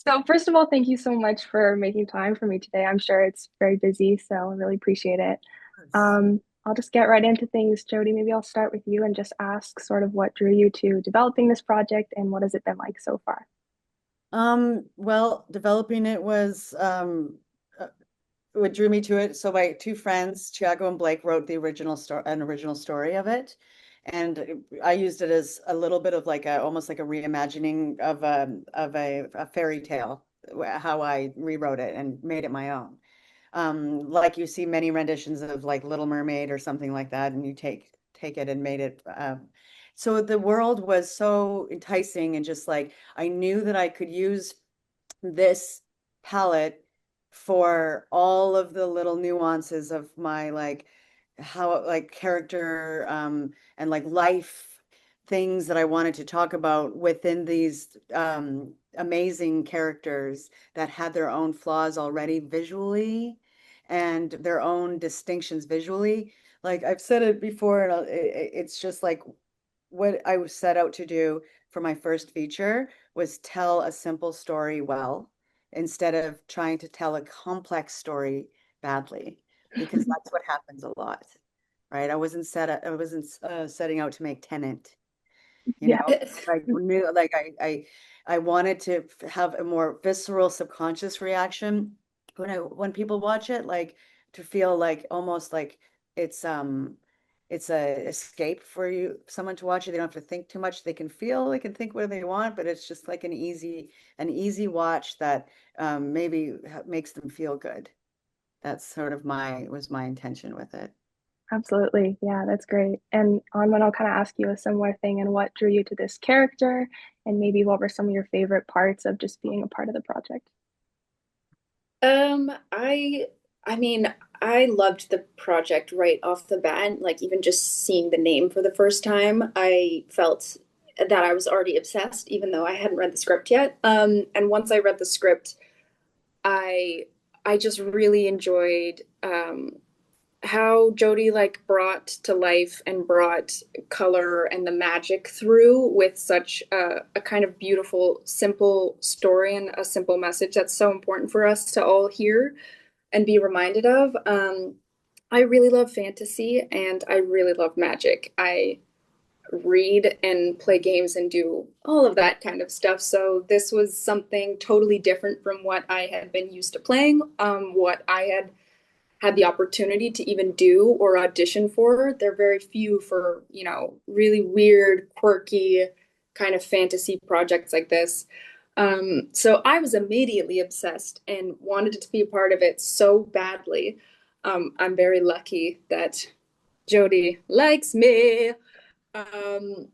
So first of all, thank you so much for making time for me today. I'm sure it's very busy, so I really appreciate it. Course. I'll just get right into things. Jody, maybe I'll start with you and just ask sort of what drew you to developing this project and what has it been like so far? Well, developing it was what drew me to it. So my two friends, Tiago and Blake, wrote the original story, an original story of it, and I used it as a little bit of like a almost like a reimagining of a fairy tale, how I rewrote it and made it my own. Like you see many renditions of like Little Mermaid or something like that, and you take it and made it. So the world was so enticing and just like I knew that I could use this palette for all of the little nuances of my like how like character and like life things that I wanted to talk about within these amazing characters that had their own flaws already visually and their own distinctions visually. Like I've said it before, and it's just like what I was set out to do for my first feature was tell a simple story well instead of trying to tell a complex story badly, because that's what happens a lot, right? I wasn't setting out to make Tenant, you Yeah. know, I knew like I wanted to have a more visceral subconscious reaction when people watch it, like to feel like almost like it's um it's a escape for you someone to watch it. They don't have to think too much. They can feel, they can think whatever they want, but it's just like an easy watch that maybe makes them feel good. That's sort of my intention with it. Absolutely. Yeah, that's great. And Anwen, I'll kind of ask you a similar thing and what drew you to this character and maybe what were some of your favorite parts of just being a part of the project? Um, I I mean, I loved the project right off the bat. Like even just seeing the name for the first time, I felt that I was already obsessed, even though I hadn't read the script yet. And once I read the script, I I just really enjoyed how Jodie like brought to life and brought color and the magic through with such a kind of beautiful, simple story and a simple message that's so important for us to all hear and be reminded of. I really love fantasy and I really love magic. I read and play games and do all of that kind of stuff. So this was something totally different from what I had been used to playing, what I had the opportunity to even do or audition for. They're very few for, really weird, quirky kind of fantasy projects like this. So I was immediately obsessed and wanted to be a part of it so badly. I'm very lucky that Jodie likes me. Um,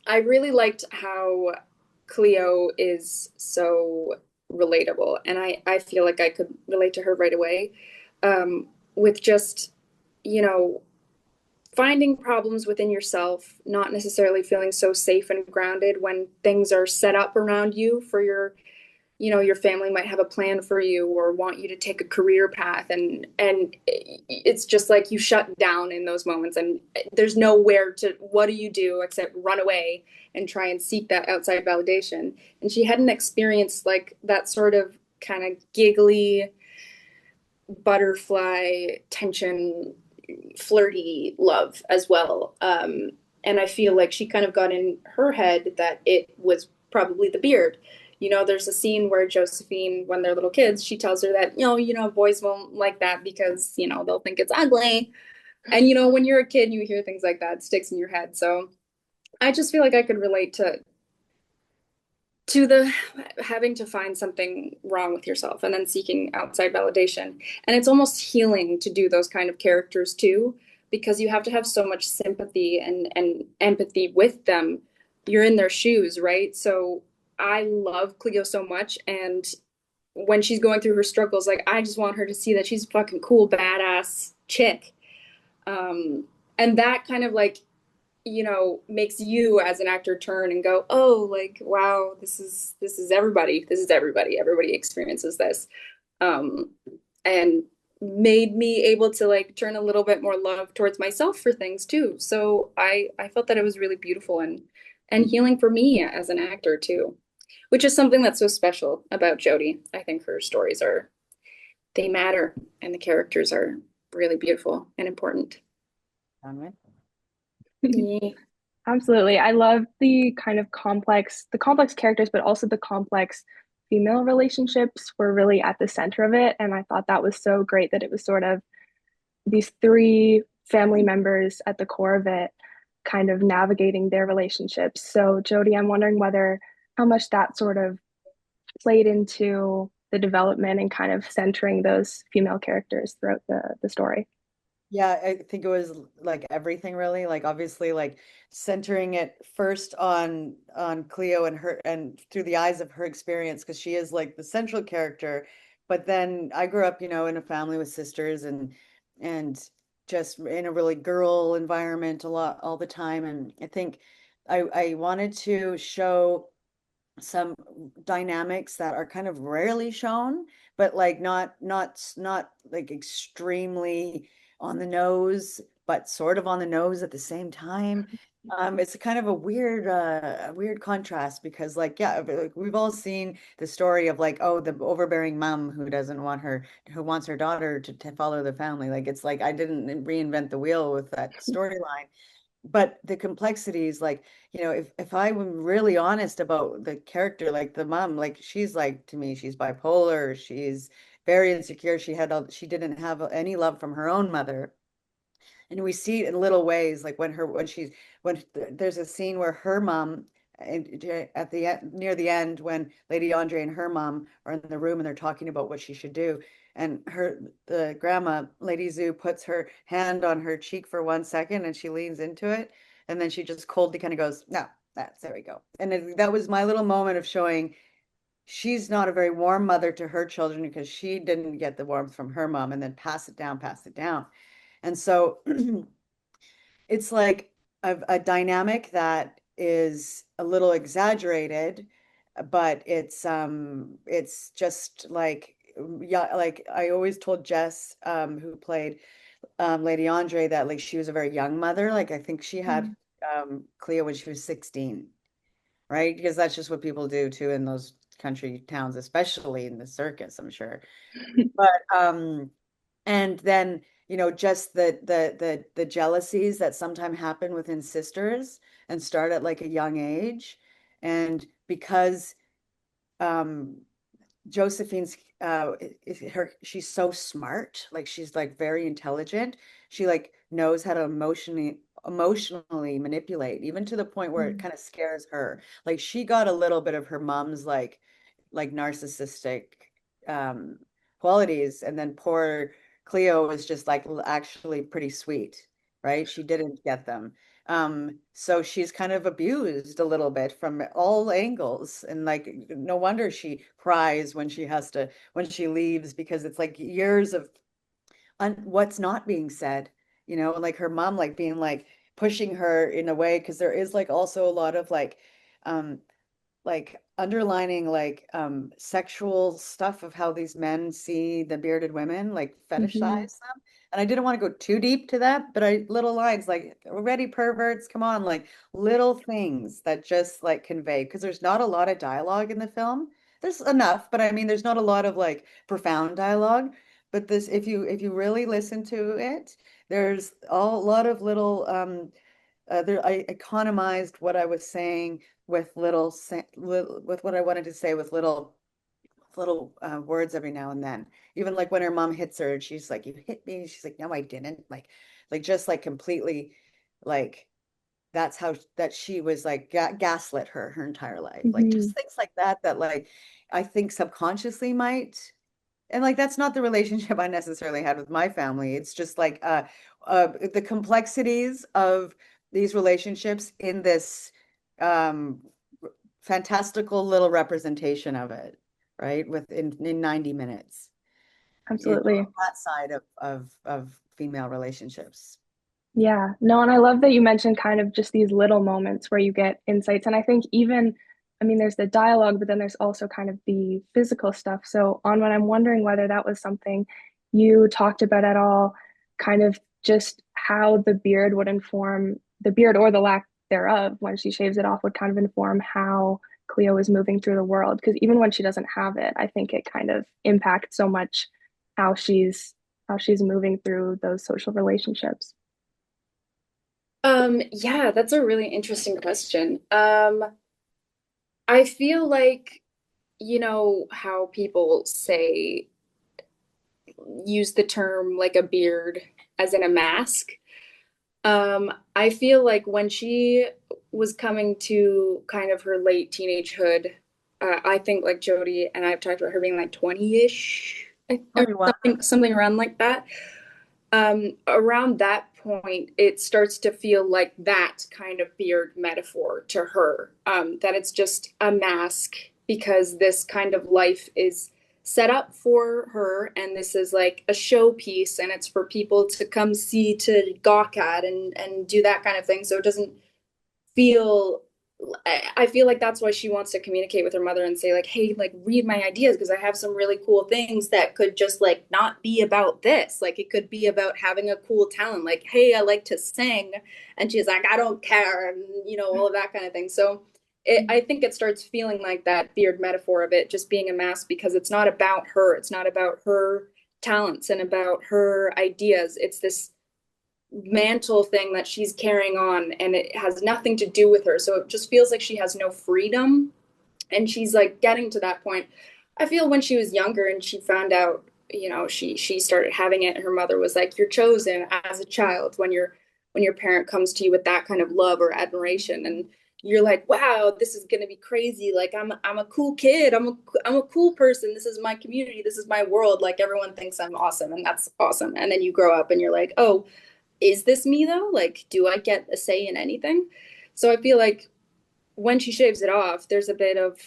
I really liked how Cleo is so relatable, and I feel like I could relate to her right away, with just, you know, finding problems within yourself, not necessarily feeling so safe and grounded when things are set up around you for your family might have a plan for you or want you to take a career path, and it's just like you shut down in those moments and there's nowhere to, what do you do except run away and try and seek that outside validation. And she hadn't experienced like that sort of kind of giggly butterfly tension, flirty love as well. And I feel like she kind of got in her head that it was probably the beard. There's a scene where Josephine, when they're little kids, she tells her that, boys won't like that because, they'll think it's ugly. And, when you're a kid, you hear things like that, it sticks in your head. So I just feel like I could relate to the having to find something wrong with yourself and then seeking outside validation. And it's almost healing to do those kind of characters too, because you have to have so much sympathy and empathy with them. You're in their shoes, right? So I love Cleo so much, and when she's going through her struggles, like I just want her to see that she's a fucking cool, badass chick. Um, and that kind of like makes you as an actor turn and go, oh, like, wow, this is everybody. This is everybody. Everybody experiences this. Um, and made me able to like turn a little bit more love towards myself for things too. So I felt that it was really beautiful and healing for me as an actor too. which is something that's so special about Jodie. I think her stories are, they matter, and the characters are really beautiful and important. Conway? Yeah. Absolutely. I love the complex characters, but also the complex female relationships were really at the center of it. And I thought that was so great that it was sort of these three family members at the core of it, kind of navigating their relationships. So, Jodie, I'm wondering whether how much that sort of played into the development and kind of centering those female characters throughout the story. Yeah, I think it was like everything really, like obviously like centering it first on Cleo and her and through the eyes of her experience because she is like the central character. But then I grew up, in a family with sisters and just in a really girl environment a lot all the time. And I think I wanted to show some dynamics that are kind of rarely shown, but like not like extremely on the nose, but sort of on the nose at the same time. It's a kind of a weird contrast because like yeah, but, like, we've all seen the story of like oh the overbearing mom who wants her daughter to follow the family. Like it's like I didn't reinvent the wheel with that storyline, but the complexities like if I were really honest about the character like the mom like she's like to me she's bipolar, she's very insecure, she didn't have any love from her own mother, and we see it in little ways like there's a scene where her mom at the end near the end when Lady Andre and her mom are in the room and they're talking about what she should do, and the grandma Lady Zoo puts her hand on her cheek for 1 second and she leans into it and then she just coldly kind of goes no, that's there we go, and that was my little moment of showing she's not a very warm mother to her children because she didn't get the warmth from her mom and then pass it down. And so it's like a dynamic that is a little exaggerated, but it's just like yeah, like I always told Jess, who played Lady Andre, that like she was a very young mother. Like I think she had Mm. Cleo when she was 16, right? Because that's just what people do too in those country towns, especially in the circus, I'm sure. But and then just the jealousies that sometimes happen within sisters and start at like a young age, and because um Josephine's she's so smart, like she's like very intelligent, she like knows how to emotionally manipulate even to the point where it Mm. kind of scares her, like she got a little bit of her mom's like narcissistic um qualities, and then poor Cleo was just like actually pretty sweet, right? She didn't get them. So she's kind of abused a little bit from all angles. And like, no wonder she cries when she leaves, because it's like years of what's not being said, like her mom, like being like pushing her in a way. Cause there is like also a lot of um, like underlining sexual stuff of how these men see the bearded women, like Mhm. fetishize them. And I didn't want to go too deep to that, but I little lines like already perverts, come on, like little things that just like convey, because there's not a lot of dialogue in the film. There's enough, but I mean there's not a lot of like profound dialogue. But this, if you really listen to it, there's a lot of little there I economized what I was saying with with what I wanted to say with little words every now and then. Even like when her mom hits her, and she's like, "You hit me." She's like, "No, I didn't." Like just like completely, like that's how that she was like gaslit her entire life. Like Mhm. just things like that that like I think subconsciously might, and like that's not the relationship I necessarily had with my family. It's just like the complexities of these relationships in this um fantastical little representation of it, right? In 90 minutes in Absolutely. that side of female relationships. Yeah, no, and I love that you mentioned kind of just these little moments where you get insights. And I think even, I mean, there's the dialogue, but then there's also kind of the physical stuff. So, on what I'm wondering whether that was something you talked about at all, kind of just how the beard would inform the beard or the lack thereof when she shaves it off would kind of inform how Cleo is moving through the world. Because even when she doesn't have it, I think it kind of impacts so much how she's moving through those social relationships. Yeah, that's a really interesting question. I feel like, you know, how people say use the term like a beard as in a mask. I feel like when she was coming to kind of her late teenagehood, I think like Jody and I've talked about her being like 20-ish, or 21. something around like that. Around that point, it starts to feel like that kind of beard metaphor to her, that it's just a mask because this kind of life is set up for her, and this is like a showpiece, and it's for people to come see, to gawk at, and do that kind of thing. So it doesn't feel I feel like that's why she wants to communicate with her mother and say like, hey, like read my ideas because I have some really cool things that could just like not be about this. Like it could be about having a cool talent. Like, hey, I like to sing. And she's like, I don't care, and you know, all of that kind of thing. So I think it starts feeling like that beard metaphor of it just being a mask because it's not about her. It's not about her talents and about her ideas. It's this mantle thing that she's carrying on and it has nothing to do with her. So it just feels like she has no freedom. And she's like getting to that point. I feel when she was younger and she found out, you know, she started having it, and her mother was like, you're chosen as a child when your parent comes to you with that kind of love or admiration. And you're like, wow, this is gonna be crazy. Like I'm a cool kid. I'm a cool person. This is my community. This is my world. Like everyone thinks I'm awesome, and that's awesome. And then you grow up and you're like, oh, is this me though? Like, do I get a say in anything? So I feel like when she shaves it off, there's a bit of,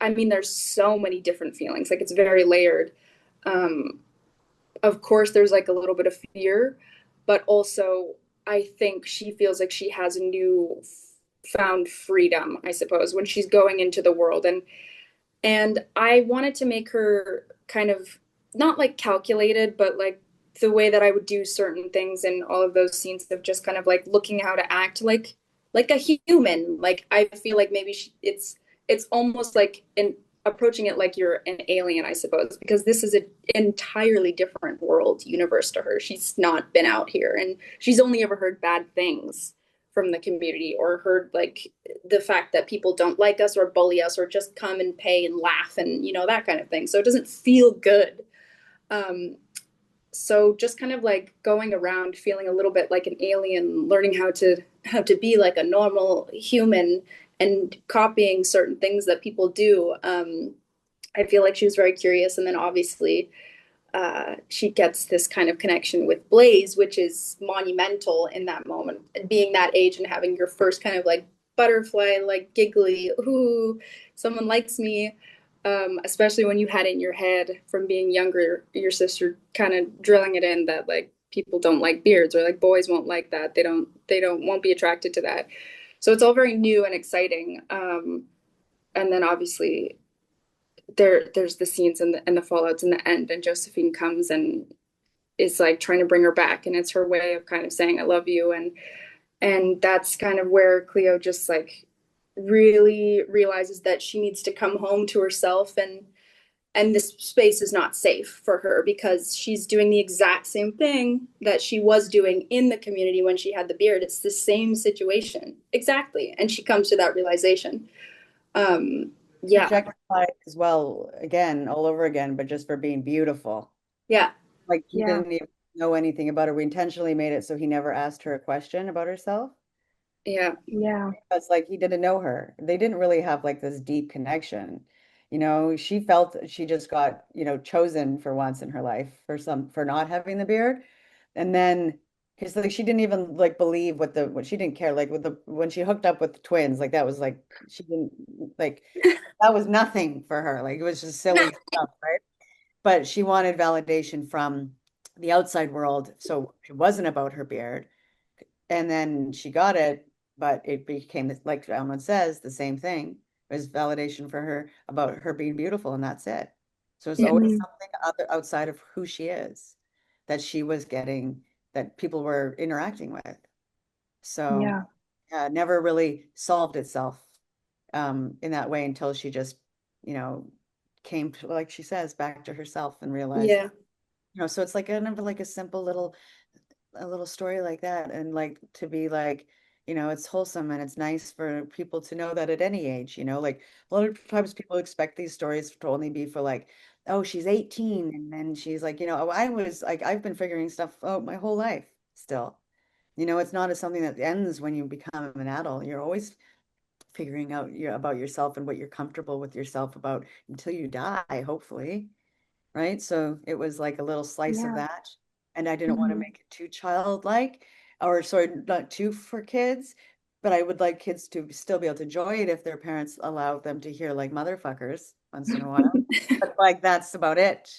I mean, there's so many different feelings. Like, it's very layered. Um, of course, there's like a little bit of fear, but also I think she feels like she has a new found freedom, I suppose, when she's going into the world. And I wanted to make her kind of not like calculated, but like the way that I would do certain things in all of those scenes of just kind of like looking how to act like a human. Like I feel like maybe it's almost like an approaching it like you're an alien, I suppose, because this is an entirely different world universe to her. She's not been out here and she's only ever heard bad things from the community or heard like the fact that people don't like us or bully us or just come and pay and laugh and you know that kind of thing. So it doesn't feel good. Um, so just kind of like going around feeling a little bit like an alien, learning how to be like a normal human and copying certain things that people do. I feel like she was very curious, and then obviously she gets this kind of connection with Blaze, which is monumental in that moment. And being that age and having your first kind of like butterfly, like giggly, ooh, someone likes me. Especially when you had it in your head from being younger, your sister kind of drilling it in that like people don't like beards or like boys won't like that. They don't won't be attracted to that. So it's all very new and exciting. And then obviously there's the scenes and the fallouts in the end, and Josephine comes and is like trying to bring her back, and it's her way of kind of saying I love you. And that's kind of where Cleo just like really realizes that she needs to come home to herself, and this space is not safe for her because she's doing the exact same thing that she was doing in the community when she had the beard. It's the same situation exactly, and she comes to that realization. um yeah, Objectified as well, again, all over again, but just for being beautiful. yeah, Like he Yeah. didn't even know anything about her. We intentionally made it so he never asked her a question about herself. yeah, Yeah. It's like he didn't know her. They didn't really have like this deep connection. She felt that she just got, chosen for once in her life for not having the beard. And then because like she didn't even like believe what she didn't care. Like with the when she hooked up with the twins, like that was like she didn't like that was nothing for her. Like it was just silly stuff, right? But she wanted validation from the outside world. So it wasn't about her beard. And then she got it, but it became, like Almond says, the same thing. It was validation for her about her being beautiful, and that's it. So it's yeah. always Mhm. something other outside of who she is that she was getting, that people were interacting with. So Yeah. yeah, it never really solved itself. in that way until she just, you know, came to, like she says, back to herself and realized, Yeah. so it's like like a simple little a little story like that, and like to be like, it's wholesome and it's nice for people to know that at any age, like a lot of times people expect these stories to only be for like, oh, she's 18 and then she's like, oh, I was like, I've been figuring stuff out my whole life still. It's not as something that ends when you become an adult. You're always figuring out about yourself and what you're comfortable with yourself about until you die, hopefully, right? So it was like a little slice of Yeah. that. And I didn't want to Hmm. make it too childlike, or sorry, not too for kids, but I would like kids to still be able to enjoy it if their parents allow them to hear like motherfuckers once in a while. But like that's about it.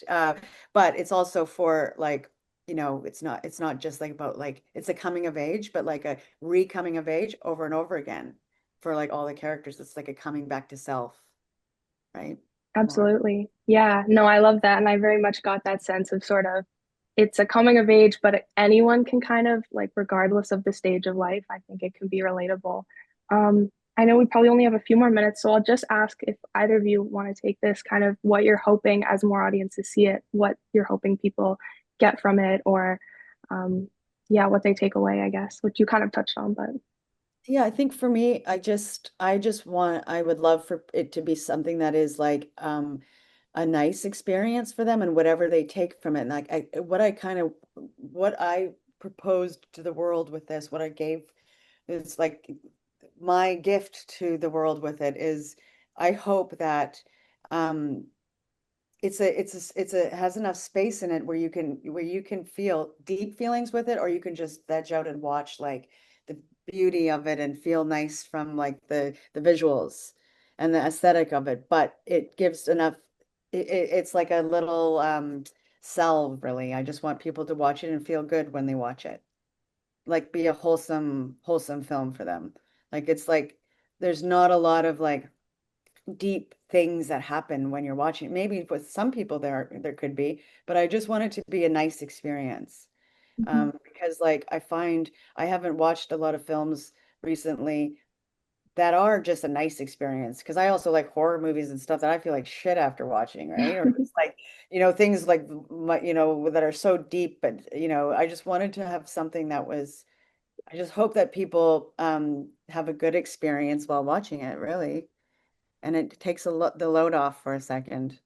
But it's also for like, it's not just like about like it's a coming of age, but like a re-coming of age over and over again for like all the characters. It's like a coming back to self, right? More. Absolutely. Yeah. No, I love that. And I very much got that sense of sort of it's a coming of age, but anyone can kind of like, regardless of the stage of life, I think it can be relatable. I know we probably only have a few more minutes, so I'll just ask if either of you want to take this kind of what you're hoping as more audiences see it, what you're hoping people get from it, or yeah, what they take away, I guess, which you kind of touched on, but Yeah, I think for me, I would love for it to be something that is like a nice experience for them and whatever they take from it. And like what I proposed to the world with this, what I gave is like my gift to the world with it is I hope that um it has enough space in it where you can feel deep feelings with it, or you can just veg out and watch like the beauty of it and feel nice from like the visuals and the aesthetic of it. But it gives enough. It's like a little salve, really. I just want people to watch it and feel good when they watch it. Like be a wholesome film for them. Like it's like there's not a lot of like deep things that happen when you're watching. Maybe with some people there could be, but I just want it to be a nice experience. mhm. Because like I find I haven't watched a lot of films recently that are just a nice experience. Because I also like horror movies and stuff that I feel like shit after watching, right? Or just like, things like that are so deep, but I just wanted to have something that was I just hope that people have a good experience while watching it, really. And it takes the load off for a second,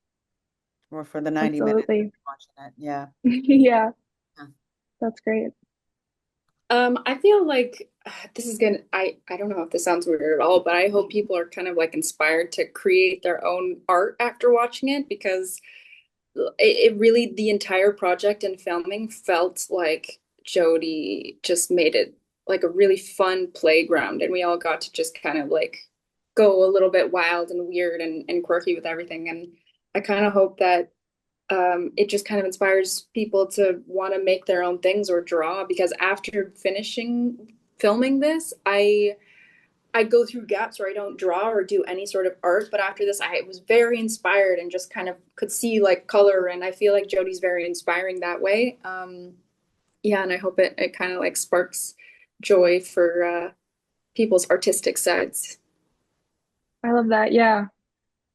or for the 90 minutes Absolutely. watching it. Yeah. Yeah, Yeah. that's great. I feel like this is gonna, I don't know if this sounds weird at all, but I hope people are kind of like inspired to create their own art after watching it because it really, the entire project and filming felt like Jodie just made it like a really fun playground, and we all got to just kind of like go a little bit wild and weird and quirky with everything. And I kind of hope that it just kind of inspires people to want to make their own things or draw because after finishing filming this, I go through gaps where I don't draw or do any sort of art, but after this, I was very inspired and just kind of could see like color, and I feel like Jodie's very inspiring that way. Yeah, and I hope it kind of like sparks joy for people's artistic sides. I love that. Yeah.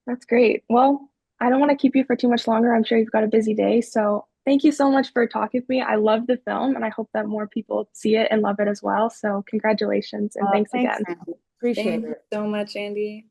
That's great. Well, I don't want to keep you for too much longer. I'm sure you've got a busy day. So thank you so much for talking with me. I love the film and I hope that more people see it and love it as well. So congratulations and thanks Thanks, again. Andy. Appreciate Thank you it. so much, Andy.